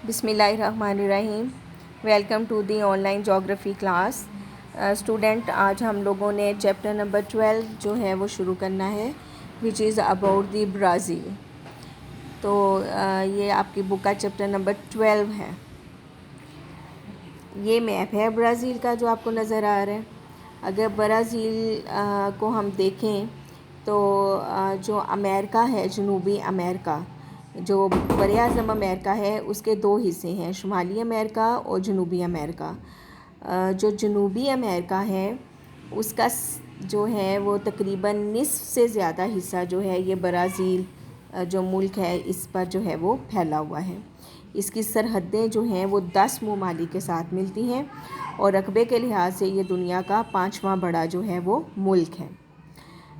بسم اللہ الرحمن الرحیم. Welcome to the online جغرافی کلاس. اسٹوڈنٹ، آج ہم لوگوں نے چیپٹر نمبر 12 جو ہے وہ شروع کرنا ہے، وچ از اباؤٹ دی برازیل. تو یہ آپ کی بک کا چیپٹر نمبر 12 ہے. یہ میپ ہے برازیل کا جو آپ کو نظر آ رہا ہے. اگر برازیل کو ہم دیکھیں تو جو امریکہ ہے، جنوبی امریکہ، جو بر اعظم امریکہ ہے، اس کے دو حصے ہیں، شمالی امریکہ اور جنوبی امریکہ. جو جنوبی امریکہ ہے اس کا جو ہے وہ تقریباً نصف سے زیادہ حصہ جو ہے یہ برازیل جو ملک ہے اس پر جو ہے وہ پھیلا ہوا ہے. اس کی سرحدیں جو ہیں وہ 10 ممالک کے ساتھ ملتی ہیں اور رقبے کے لحاظ سے یہ دنیا کا 5واں بڑا جو ہے وہ ملک ہے.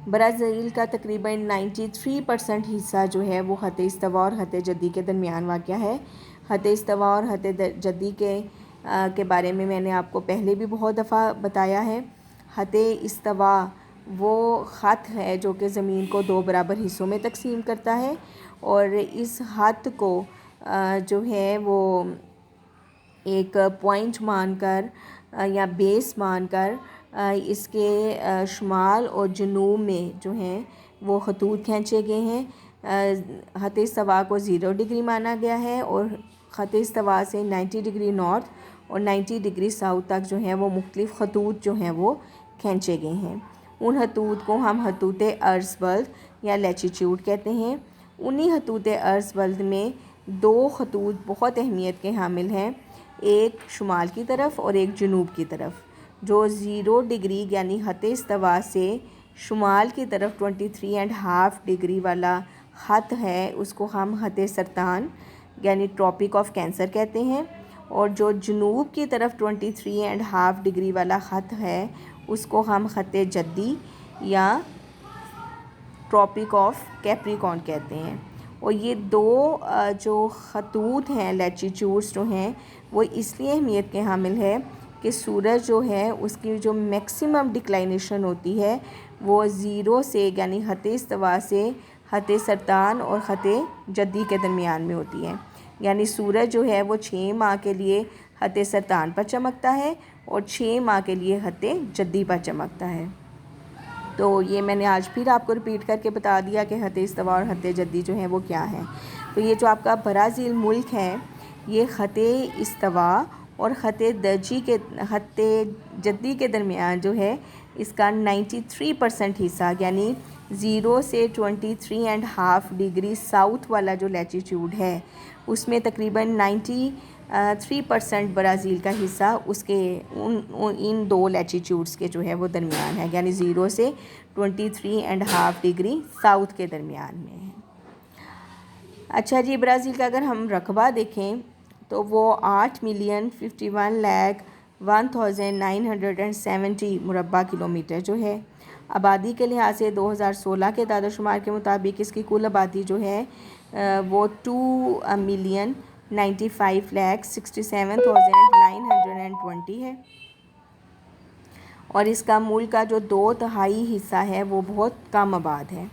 برازیل کا تقریباً 93% حصہ جو ہے وہ خط استوا اور خط جدی کے درمیان واقع ہے. خط استوا اور خط جدی کے بارے میں نے آپ کو پہلے بھی بہت دفعہ بتایا ہے. خط استوا وہ خط ہے جو کہ زمین کو 2 برابر حصوں میں تقسیم کرتا ہے، اور اس خط کو جو ہے وہ ایک پوائنٹ مان کر یا بیس مان کر اس کے شمال اور جنوب میں جو ہیں وہ خطوط کھینچے گئے ہیں. خط استوا کو 0 ڈگری مانا گیا ہے اور خط استوا سے 90 ڈگری نارتھ اور 90 ڈگری ساؤتھ تک جو ہیں وہ مختلف خطوط جو ہیں وہ کھینچے گئے ہیں. ان خطوط کو ہم خطوط عرض بلد یا لیٹیچیوڈ کہتے ہیں. انہی خطوط عرض بلد میں 2 خطوط بہت اہمیت کے حامل ہیں، ایک شمال کی طرف اور ایک جنوب کی طرف. جو 0 ڈگری یعنی خط استوا سے شمال کی طرف 23.5 ڈگری والا خط ہے اس کو ہم خط سرطان یعنی ٹراپک آف کینسر کہتے ہیں، اور جو جنوب کی طرف 23.5 ڈگری والا خط ہے اس کو ہم خط جدی یا ٹراپک آف کیپریکارن کہتے ہیں. اور یہ 2 جو خطوط ہیں لیٹیچیوڈز جو ہیں وہ اس لیے اہمیت کے حامل ہے کہ سورج جو ہے اس کی جو میکسیمم ڈکلائنیشن ہوتی ہے وہ 0 سے یعنی خط استوا سے خط سرطان اور خط جدی کے درمیان میں ہوتی ہے. یعنی سورج جو ہے وہ 6 ماہ کے لیے خط سرطان پر چمکتا ہے اور 6 ماہ کے لیے خط جدی پر چمکتا ہے. تو یہ میں نے آج پھر آپ کو ریپیٹ کر کے بتا دیا کہ خط استوا اور خط جدی جو ہیں وہ کیا ہیں. تو یہ جو آپ کا برازیل ملک ہے یہ خط استوا اور خط جدی کے درمیان جو ہے اس کا 93% حصہ یعنی 0 سے 23.5 ڈگری ساؤتھ والا جو لیٹیچیوڈ ہے اس میں تقریباً 93% برازیل کا حصہ اس کے ان 2 لیٹیچیوڈز کے جو ہے وہ درمیان ہے، یعنی 0 سے 23.5 ڈگری ساؤتھ کے درمیان میں ہے. اچھا جی، برازیل کا اگر ہم رقبہ دیکھیں تو وہ 8,51,01,970 مربع کلومیٹر جو ہے. آبادی کے لحاظ سے 2016 کے اعداد و شمار کے مطابق اس کی کل آبادی جو ہے وہ 2,95,67,920 ہے. اور اس کا ملک کا جو 2/3 حصہ ہے وہ بہت کم آباد ہے.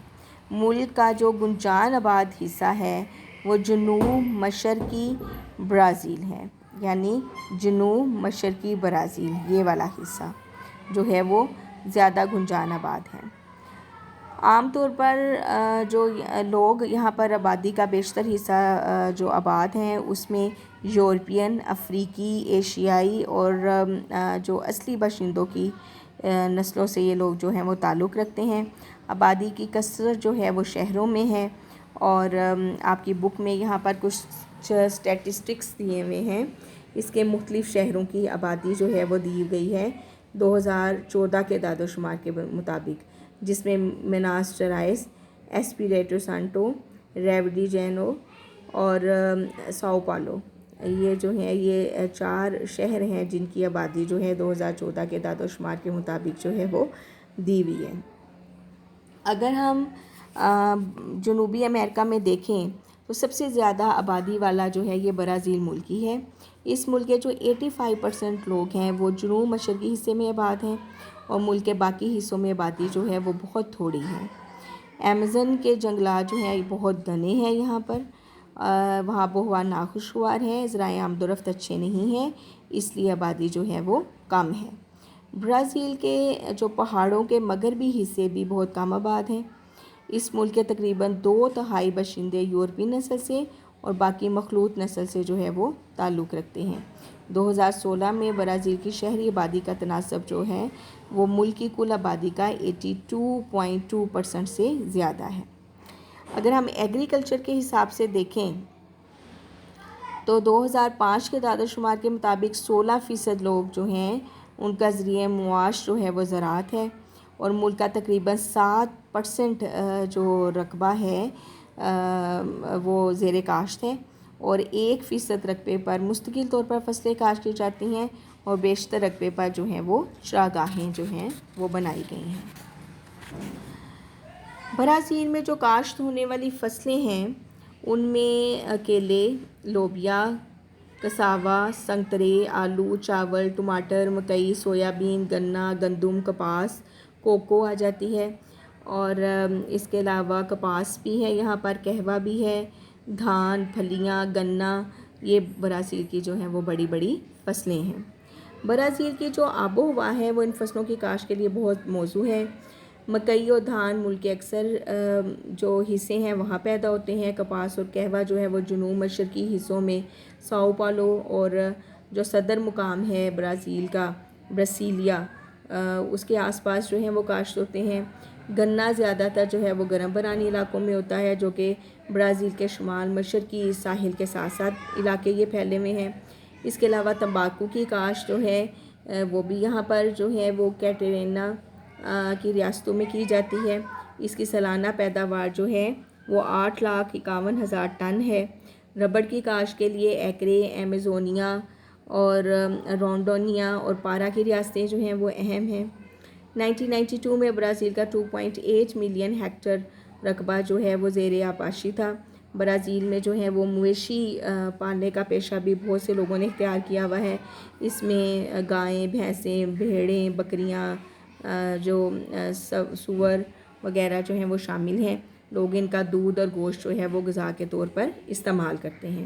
ملک کا جو گنجان آباد حصہ ہے وہ جنوب مشرقی برازیل ہے، یعنی جنوب مشرقی برازیل یہ والا حصہ جو ہے وہ زیادہ گنجان آباد ہے. عام طور پر جو لوگ یہاں پر آبادی کا بیشتر حصہ جو آباد ہیں اس میں یورپین، افریقی، ایشیائی اور جو اصلی باشندوں کی نسلوں سے یہ لوگ جو ہیں وہ تعلق رکھتے ہیں. آبادی کی کثرت جو ہے وہ شہروں میں ہے، اور آپ کی بک میں یہاں پر کچھ اسٹیٹسٹکس دیے ہوئے ہیں. اس کے مختلف شہروں کی آبادی جو ہے وہ دی گئی ہے 2014 کے اعداد و شمار کے مطابق، جس میں مناس جرائس، ایسپیریٹو سانٹو، ریو ڈی جینیرو اور ساؤ پاؤلو یہ جو ہیں یہ 4 شہر ہیں جن کی آبادی جو ہے 2014 کے اعداد و شمار کے مطابق جو ہے وہ دی ہوئی ہے. اگر ہم جنوبی امریکہ میں دیکھیں تو سب سے زیادہ آبادی والا جو ہے یہ برازیل ملک ہی ہے. اس ملک کے جو 85% لوگ ہیں وہ جنوب مشرقی حصے میں آباد ہیں، اور ملک کے باقی حصوں میں آبادی جو ہے وہ بہت تھوڑی ہے. ایمیزن کے جنگلات جو ہیں بہت گھنے ہیں یہاں پر، وہاں آب و ہوا ناخوشگوار ہے، ذرائع آمد و رفت اچھے نہیں ہیں، اس لیے آبادی جو ہے وہ کم ہے۔ برازیل کے جو پہاڑوں کے مغربی حصے بھی بہت کم آباد ہیں۔ اس ملک کے تقریباً 2/3 باشندے یورپی نسل سے اور باقی مخلوط نسل سے جو ہے وہ تعلق رکھتے ہیں۔ 2016 میں برازیل کی شہری آبادی کا تناسب جو ہے وہ ملک کی کل آبادی کا 82.2% سے زیادہ ہے۔ اگر ہم ایگریکلچر کے حساب سے دیکھیں تو 2005 کے اعداد و شمار کے مطابق 16% لوگ جو ہیں ان کا ذریعہ معاش جو ہے وہ زراعت ہے، اور ملک کا تقریباً 7% جو رقبہ ہے وہ زیر کاشت ہے، اور 1% رقبے پر مستقل طور پر فصلیں کاشت کی جاتی ہیں، اور بیشتر رقبے پر جو ہیں وہ چراگاہیں جو ہیں وہ بنائی گئی ہیں۔ برازیل میں جو کاشت ہونے والی فصلیں ہیں ان میں کیلے، لوبیا، کساوا، سنترے، آلو، چاول، ٹماٹر، مکئی، سویابین، گنا، گندم، کپاس، کوکو آ جاتی ہے، اور اس کے علاوہ کپاس بھی ہے، یہاں پر قہوہ بھی ہے، دھان، پھلیاں، گنا، یہ برازیل کی جو ہیں وہ بڑی بڑی فصلیں ہیں۔ برازیل کی جو آب و ہوا ہے وہ ان فصلوں کی کاشت کے لیے بہت موزوں ہے۔ مکئی اور دھان ملک کے اکثر جو حصے ہیں وہاں پیدا ہوتے ہیں۔ کپاس اور قہوہ جو ہے وہ جنوب مشرقی حصوں میں ساؤ پاؤلو اور جو صدر مقام ہے برازیل کا برسیلیا، اس کے آس پاس جو ہیں وہ کاشت ہوتے ہیں۔ گنا زیادہ تر جو ہے وہ گرم برانی علاقوں میں ہوتا ہے، جو کہ برازیل کے شمال مشرقی ساحل کے ساتھ ساتھ علاقے یہ پھیلے ہوئے ہیں۔ اس کے علاوہ تمباکو کی کاشت جو ہے وہ بھی یہاں پر جو ہے وہ کیٹرینا کی ریاستوں میں کی جاتی ہے۔ اس کی سالانہ پیداوار جو ہے وہ 8,51,000 ٹن ہے۔ ربڑ کی کاشت کے لیے ایکرے، ایمیزونیا اور رونڈونیا اور پارا کی ریاستیں جو ہیں وہ اہم ہیں۔ 1992 میں برازیل کا 2.8 ملین ہیکٹر رقبہ جو ہے وہ زیر آبپاشی تھا۔ برازیل میں جو ہے وہ مویشی پالنے کا پیشہ بھی بہت سے لوگوں نے اختیار کیا ہوا ہے۔ اس میں گائیں، بھینسیں، بھیڑیں، بکریاں، جو سور وغیرہ جو ہیں وہ شامل ہیں۔ لوگ ان کا دودھ اور گوشت جو ہے وہ غذا کے طور پر استعمال کرتے ہیں۔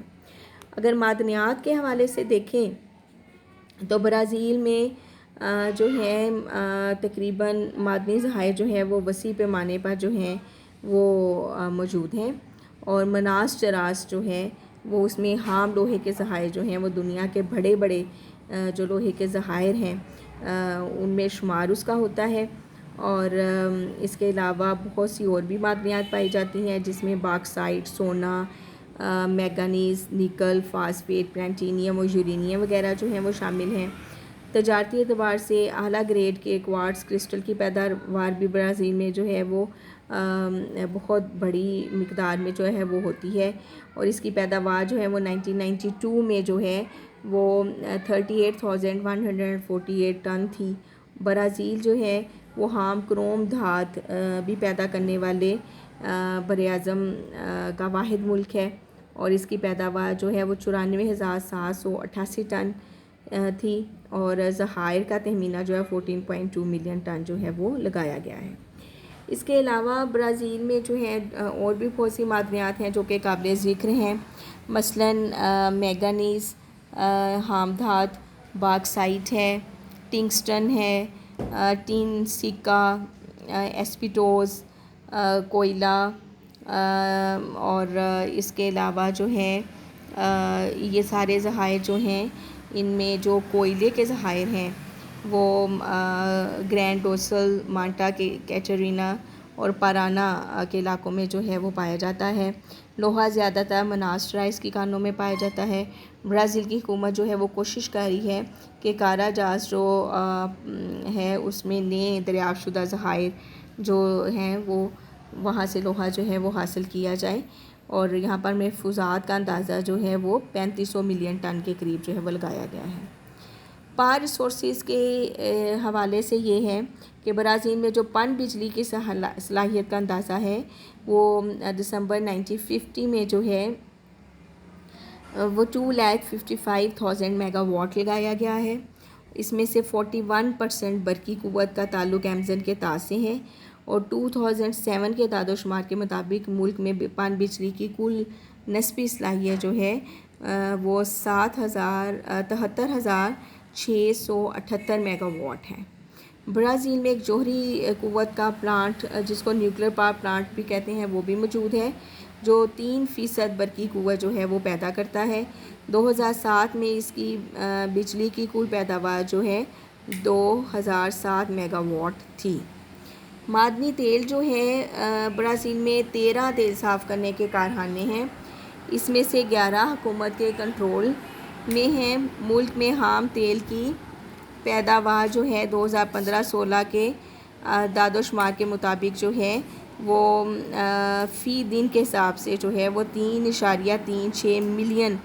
اگر معدنیات کے حوالے سے دیکھیں تو برازیل میں جو ہے تقریباً معدنی ذخائر جو ہیں وہ وسیع پیمانے پر جو ہیں وہ موجود ہیں، اور مناس جراس جو ہے وہ اس میں ہام لوہے کے ذخائر جو ہیں وہ دنیا کے بڑے بڑے جو لوہے کے ذخائر ہیں ان میں شمار اس کا ہوتا ہے، اور اس کے علاوہ بہت سی اور بھی معدنیات پائی جاتی ہیں جس میں باکسائٹ، سونا، میگنیز، نکل، فاسفیٹ، پلینٹینیم اور یورینیم وغیرہ جو ہیں وہ شامل ہیں۔ تجارتی اعتبار سے اعلیٰ گریڈ کے کوارٹز کرسٹل کی پیداوار بھی برازیل میں جو ہے وہ بہت بڑی مقدار میں جو ہے وہ ہوتی ہے، اور اس کی پیداوار جو ہے وہ 1992 میں جو ہے وہ 38,148 ٹن تھی۔ برازیل جو ہے وہ ہام کروم دھات بھی پیدا کرنے والے براعظم کا واحد ملک ہے، اور اس کی پیداوار جو ہے وہ 94,788 ٹن تھی، اور ذخائر کا تخمینہ جو ہے 14.2 ملین ٹن جو ہے وہ لگایا گیا ہے۔ اس کے علاوہ برازیل میں جو ہے اور بھی بہت سی معدنیات ہیں جو کہ قابل ذکر ہیں، مثلاً میگنیز، ہام دھات، باکسائٹ ہے، ٹنگسٹن ہے، ٹین سکہ، ایسپیٹوز، کوئلہ، اور اس کے علاوہ جو ہے یہ سارے ذخائر جو ہیں ان میں جو کوئلے کے ذخائر ہیں وہ گرینڈ ڈوسل، مانٹا کیٹرینا اور پارانا کے علاقوں میں جو ہے وہ پایا جاتا ہے۔ لوہا زیادہ تر مناس جراس کی کانوں میں پایا جاتا ہے۔ برازیل کی حکومت جو ہے وہ کوشش کر رہی ہے کہ کاراجاز جو ہے اس میں نئے دریافت شدہ ذخائر جو ہیں وہ وہاں سے لوہا جو ہے وہ حاصل کیا جائے، اور یہاں پر محفوظات کا اندازہ جو ہے وہ 3500 ملین ٹن کے قریب جو ہے وہ لگایا گیا ہے۔ پاور ریسورسز کے حوالے سے یہ ہے کہ برازیل میں جو پن بجلی کی صلاحیت کا اندازہ ہے وہ دسمبر 1950 میں جو ہے وہ 2,55,000 میگا واٹ لگایا گیا ہے۔ اس میں سے 41% برقی قوت کا تعلق ایمازون کے تاج سے ہے، اور 2007 کے اعداد و شمار کے مطابق ملک میں پن بجلی کی کل نسبی صلاحیت جو ہے وہ 73,678 میگا واٹ ہے۔ برازیل میں ایک جوہری قوت کا پلانٹ جس کو نیوکلیر پاور پلانٹ بھی کہتے ہیں وہ بھی موجود ہے، جو 3% برقی قوت جو ہے وہ پیدا کرتا ہے۔ 2007 میں اس کی بجلی کی کل پیداوار جو ہے 2007 میگا واٹ تھی۔ معدنی تیل جو ہے برازیل میں 13 تیل صاف کرنے کے کارخانے ہیں، اس میں سے 11 حکومت کے کنٹرول میں ہیں۔ ملک میں خام تیل کی پیداوار جو ہے 2015-16 کے اعداد و شمار کے مطابق جو ہے وہ فی دن کے حساب سے جو ہے وہ 3.36 ملین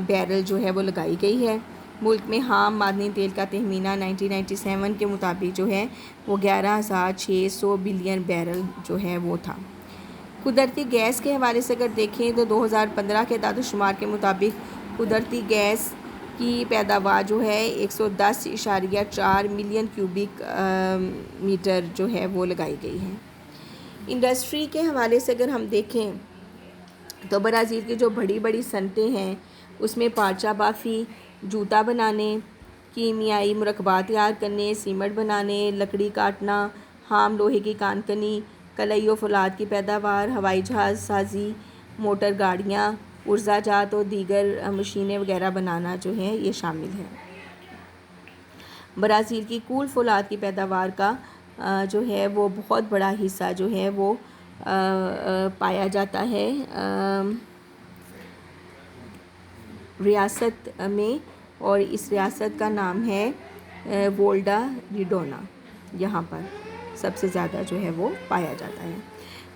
بیرل جو ہے وہ لگائی گئی ہے۔ ملک میں خام معدنی تیل کا تخمینہ 1997 کے مطابق جو ہے وہ 11,600 بلین بیرل جو ہے وہ تھا۔ قدرتی گیس کے حوالے سے اگر دیکھیں تو 2015 کے اعداد و شمار کے مطابق قدرتی گیس کی پیداوار جو ہے 110.4 ملین کیوبک میٹر جو ہے وہ لگائی گئی ہے۔ انڈسٹری کے حوالے سے اگر ہم دیکھیں تو برازیل کی جو بڑی بڑی صنعتیں ہیں اس میں پارچہ بافی، جوتا بنانے، کیمیائی مرکبات تیار کرنے، سیمنٹ بنانے، لکڑی کاٹنا، خام لوہے کی کان کنی، کلئی و فولاد کی پیداوار، ہوائی جہاز سازی، موٹر گاڑیاں، ارزا جات اور دیگر مشینیں وغیرہ بنانا جو ہے یہ شامل ہے۔ برازیل کی کل فولاد کی پیداوار کا جو ہے وہ بہت بڑا حصہ جو ہے وہ پایا جاتا ہے ریاست میں، اور اس ریاست کا نام ہے وولڈا ریڈونا، یہاں پر سب سے زیادہ جو ہے وہ پایا جاتا ہے۔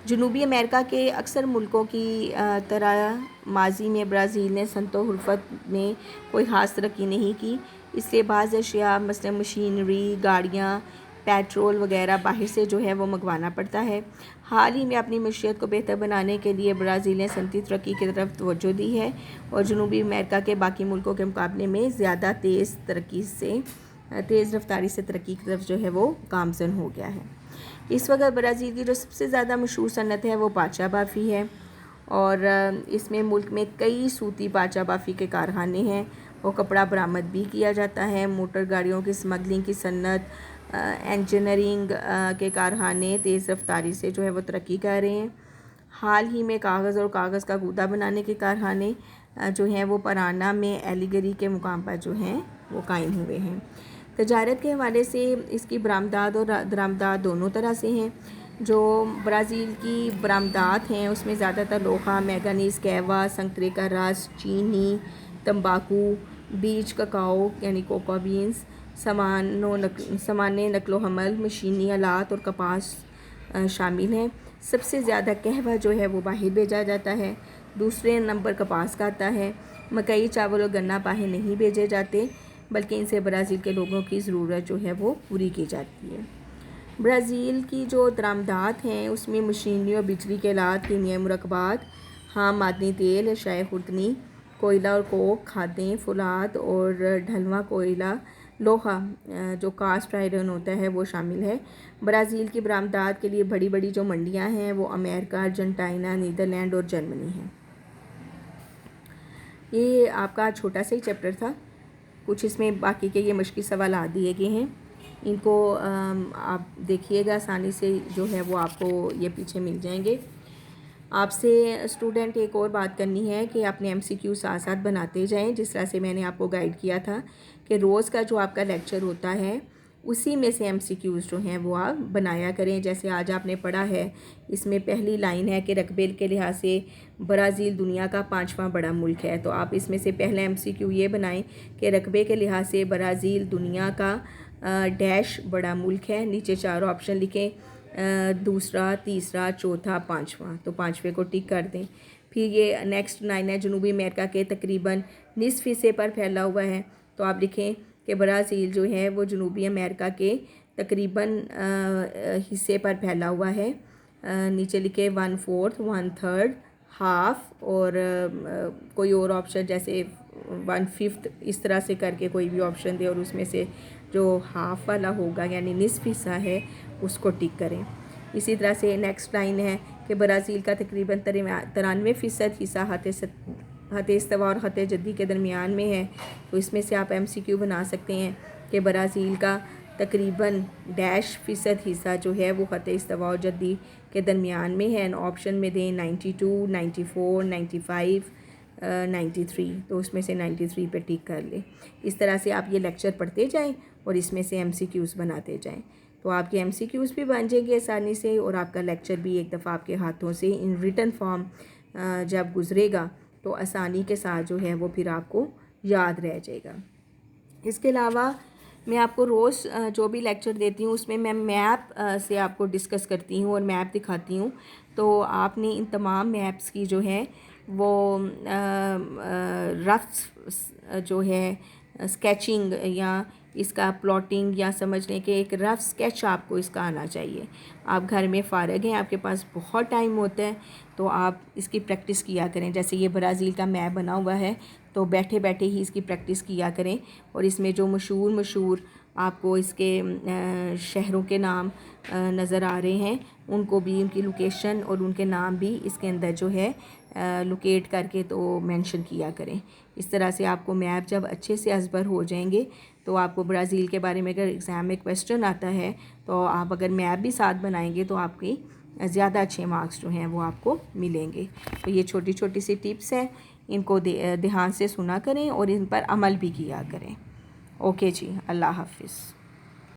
جنوبی امریکہ کے اکثر ملکوں کی طرح ماضی میں برازیل نے صنعت و حرفت میں کوئی خاص ترقی نہیں کی، اس لیے بعض اشیاء مثلا مشینری، گاڑیاں، پیٹرول وغیرہ باہر سے جو ہے وہ منگوانا پڑتا ہے۔ حال ہی میں اپنی معیشت کو بہتر بنانے کے لیے برازیل نے صنعتی ترقی کی طرف توجہ دی ہے اور جنوبی امریکہ کے باقی ملکوں کے مقابلے میں زیادہ تیز رفتاری سے ترقی کی طرف جو ہے وہ گامزن ہو گیا ہے۔ اس وقت برازیل کی جو سب سے زیادہ مشہور صنعت ہے وہ پارچہ بافی ہے، اور اس میں ملک میں کئی صوتی پارچہ بافی کے کارخانے ہیں، وہ کپڑا برآمد بھی کیا جاتا ہے۔ موٹر گاڑیوں کی اسمگلنگ کی صنعت، انجینئرنگ کے کارخانے تیز رفتاری سے جو ہے وہ ترقی کر رہے ہیں۔ حال ہی میں کاغذ اور کاغذ کا گودا بنانے کے کارخانے جو ہیں وہ پرانا میں ایلیگری کے مقام پر جو ہیں وہ قائم ہوئے ہیں۔ تجارت کے حوالے سے اس کی برآمدات اور درآمدات دونوں طرح سے ہیں۔ جو برازیل کی برآمدات ہیں اس میں زیادہ تر لوہا، مینگنیز، کہوا، سنترے کا رس، چینی، تمباکو، بیج ککاؤ یعنی کوکا بینز، سامان نقل و حمل، مشینی آلات اور کپاس شامل ہیں۔ سب سے زیادہ کہوا جو ہے وہ باہر بھیجا جاتا ہے، دوسرے نمبر کپاس کا آتا ہے۔ مکئی، چاول اور گنا باہر نہیں بھیجے جاتے بلکہ ان سے برازیل کے لوگوں کی ضرورت جو ہے وہ پوری کی جاتی ہے۔ برازیل کی جو درآمدات ہیں اس میں مشینری اور بجلی کے آلات، کیمیائی مرکبات، خام معدنی تیل، اشیاء خوردنی، کوئلہ اور کوک، کھادیں، فولاد اور ڈھلواں کوئلہ، لوہا جو کاسٹ آئرن ہوتا ہے وہ شامل ہے۔ برازیل کی برآمدات کے لیے بڑی بڑی جو منڈیاں ہیں وہ امریکہ، ارجنٹائنا، نیدرلینڈ اور جرمنی ہیں۔ یہ آپ کا چھوٹا سا ہی چیپٹر تھا، کچھ اس میں باقی کے یہ مشکل سوالات دیے گئے ہیں، ان کو آپ دیکھیے گا آسانی سے جو ہے وہ آپ کو یہ پیچھے مل جائیں گے۔ آپ سے اسٹوڈنٹ ایک اور بات کرنی ہے کہ اپنے ایم سی کیو ساتھ ساتھ بناتے جائیں، جس طرح سے میں نے آپ کو گائیڈ کیا تھا کہ روز کا جو آپ کا لیکچر ہوتا ہے اسی میں سے ایم سی کیوز جو ہیں وہ آپ بنایا کریں۔ جیسے آج آپ نے پڑھا ہے، اس میں پہلی لائن ہے کہ رقبے کے لحاظ سے برازیل دنیا کا 5واں بڑا ملک ہے، تو آپ اس میں سے پہلا ایم سی کیو یہ بنائیں کہ رقبے کے لحاظ سے برازیل دنیا کا ڈیش بڑا ملک ہے، نیچے 4 آپشن لکھیں، دوسرا، تیسرا، چوتھا، 5واں، تو 5ویں کو ٹک کر دیں۔ پھر یہ نیکسٹ لائن ہے جنوبی امریکہ کے تقریباً نصف حصے پر پھیلا ہوا ہے، تو آپ لکھیں کہ برازیل جو ہے وہ جنوبی امریکہ کے تقریباً حصے پر پھیلا ہوا ہے، نیچے لکھیں 1/4، 1/3، ہاف، اور کوئی اور آپشن جیسے 1/5 اس طرح سے کر کے کوئی بھی آپشن دے، اور اس میں سے جو ہاف والا ہوگا یعنی نصف حصہ ہے اس کو ٹک کریں۔ اسی طرح سے نیکسٹ لائن ہے کہ برازیل کا تقریباً 93% حصہ خط استوا اور خط جدی کے درمیان میں ہے، تو اس میں سے آپ MCQ بنا سکتے ہیں کہ برازیل کا تقریباً -% حصہ جو ہے وہ خط استوا اور جدی کے درمیان میں ہے. آپشن میں دیں 92, 94, 95, 93، تو اس میں سے 93 پہ ٹک کر لیں. اس طرح سے آپ یہ لیکچر پڑھتے جائیں اور اس میں سے MCQs بناتے جائیں، تو آپ کے MCQs بھی بن جائیں گے آسانی سے، اور آپ کا لیکچر بھی ایک دفعہ آپ کے ہاتھوں سے ان ریٹن فارم جب گزرے گا تو آسانی کے ساتھ جو ہے وہ پھر آپ کو یاد رہ جائے گا. اس کے علاوہ میں آپ کو روز جو بھی لیکچر دیتی ہوں اس میں میپ سے آپ کو ڈسکس کرتی ہوں اور میپ دکھاتی ہوں. تو آپ نے ان تمام میپس کی جو ہے وہ رف جو ہے اسکیچنگ یا اس کا پلاٹنگ یا سمجھنے کے ایک رف اسکیچ آپ کو اس کا آنا چاہیے. آپ گھر میں فارغ ہیں، آپ کے پاس بہت ٹائم ہوتا ہے، تو آپ اس کی پریکٹس کیا کریں. جیسے یہ برازیل کا میپ بنا ہوا ہے، تو بیٹھے بیٹھے ہی اس کی پریکٹس کیا کریں. اور اس میں جو مشہور آپ کو اس کے شہروں کے نام نظر آ رہے ہیں، ان کو بھی، ان کی لوکیشن اور ان کے نام بھی اس کے اندر جو ہے لوکیٹ کر کے تو مینشن کیا کریں. اس طرح سے آپ کو میپ جب اچھے سے ازبر ہو جائیں گے تو آپ کو برازیل کے بارے میں اگر ایگزام میں کویسچن آتا ہے تو آپ اگر میپ بھی ساتھ بنائیں گے تو آپ کی زیادہ اچھے مارکس جو ہیں وہ آپ کو ملیں گے. تو یہ چھوٹی چھوٹی سی ٹپس ہیں، ان کو دھیان سے سنا کریں اور ان پر عمل بھی کیا کریں. اوکے جی، اللہ حافظ.